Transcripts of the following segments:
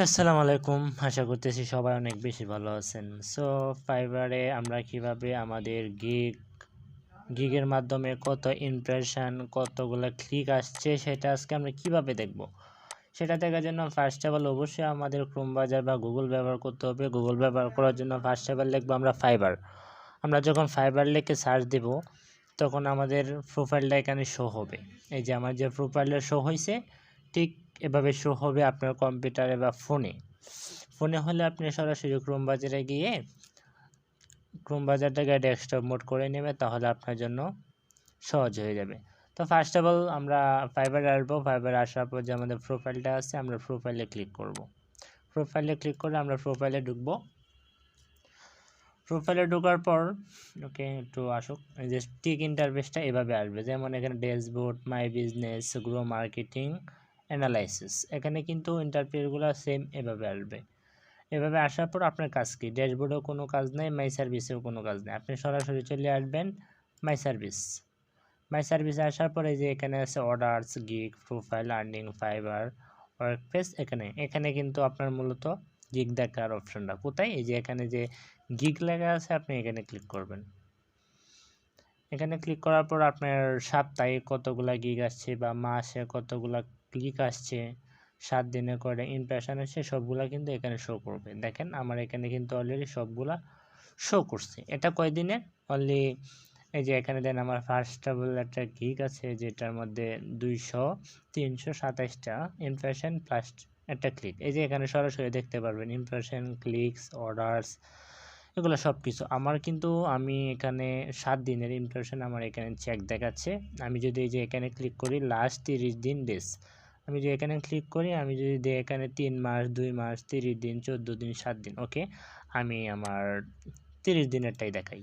আসসালামু আলাইকুম, আশা করতেছি সবাই অনেক বেশি ভালো আছেন। সো ফাইবারে আমরা কিভাবে আমাদের গিগের মাধ্যমে কত ইমপ্রেশন, কতগুলো ক্লিক আসছে সেটা আজকে আমরা কিভাবে দেখব। সেটা দেখার জন্য ফার্স্ট অফ অল অবশ্যই আমাদের ক্রোম ব্রাউজার বা গুগল ব্যবহার করতে হবে। গুগল ব্যবহার করার জন্য ফার্স্ট অফ অল লিখবো আমরা ফাইবার। আমরা যখন ফাইবার লিখে সার্চ দেব তখন আমাদের প্রোফাইলটা এখানে শো হবে। এই যে আমার যে প্রোফাইলটা শো হয়েছে ঠিক এভাবে শো হবে আপনার কম্পিউটারে বা ফোনে হলে আপনি সরাসরি ক্রোম ব্রাউজারে গিয়ে ক্রোম ব্রাউজারটাকে ডেস্কটপ মোড করে নেবে, তাহলে আপনার জন্য সহজ হয়ে যাবে। তো ফার্স্ট অফ অল আমরা ফাইবারে আসবো। ফাইবারে আসার পর যে আমাদের প্রোফাইলটা আছে আমরা প্রোফাইলে ক্লিক করব। প্রোফাইলে ক্লিক করে আমরা প্রোফাইলে ঢুকবো। প্রোফাইলে ঢোকার পর ওকে একটু আসুক, এই যে টিক ইন্টারফেসটা এভাবে আসবে। যেমন এখানে dashboard, my business, grow marketing, analysis, এখানে কিন্তু ইন্টারফেসগুলো সেম এভাবে আসবে। এভাবে আসার পর আপনার কাজ কি, ড্যাশবোর্ডেও কোনো কাজ নেই, মাই সার্ভিসেও কোনো কাজ নেই। আপনি সরাসরি চলে আসবেন মাই সার্ভিস। মাই সার্ভিসে আসার পরে যে এখানে আছে orders, gig, profile, earning, fibre, workplace. এখানে কিন্তু আপনার মূলত গিগ দেখার অপশনটা কোথায়, এই যে এখানে যে গিগ লেখা আছে আপনি এখানে ক্লিক করবেন। এখানে ক্লিক করার পর আপনার সাপ্তাহিক কতগুলা গিগ আসছে বা মাসে কতগুলা ক্লিক আসছে, 7 দিনে করে ইমপ্রেশন আসছে, সবগুলা কিন্তু এখানে শো করবে। দেখেন আমার এখানে কিন্তু অলরেডি সবগুলা শো করছে। এটা কয়দিনের, অনলি এই যে এখানে দেন আমার ফার্স্ট অফ অল একটা গিগ আছে যেটার মধ্যে 327টা ইমপ্রেশন প্লাস একটা ক্লিক। এই যে এখানে সরাসরি দেখতে পারবেন ইমপ্রেশন, ক্লিকস, অর্ডারস, এগুলো সব কিছু আমার কিন্তু আমি এখানে 7 দিনের ইমপ্রেশন আমার এখানে চেক দেখাচ্ছে। আমি যদি এই যে এখানে ক্লিক করি লাস্ট 30 দিন ডেস, আমি যদি এখানে ক্লিক করি, আমি যদি দিই এখানে 3 মাস, 2 মাস, 30 দিন, 14 দিন, 7 দিন, ওকে আমি আমার 30 দিনেরটাই দেখাই।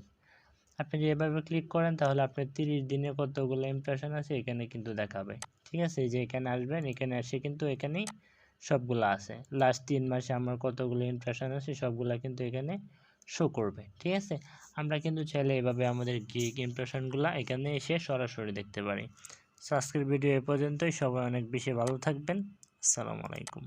আপনি যদি এভাবে ক্লিক করেন তাহলে আপনার 30 দিনে কতগুলো ইমপ্রেশন আছে এখানে কিন্তু দেখাবে। ঠিক আছে, এই যে এখানে আসবেন, এখানে এসে কিন্তু এখানেই সবগুলো আছে। লাস্ট 3 মাসে আমার কতগুলো ইমপ্রেশন আছে সবগুলা কিন্তু এখানে শো করবে। ঠিক আছে, আমরা কিন্তু চাইলে এভাবে আমাদের গিগ ইমপ্রেশনগুলো এখানে এসে সরাসরি দেখতে পারি। সো আজকের ভিডিও এ পর্যন্তই। সবাই অনেক বেশি ভালো থাকবেন। আসসালামু আলাইকুম।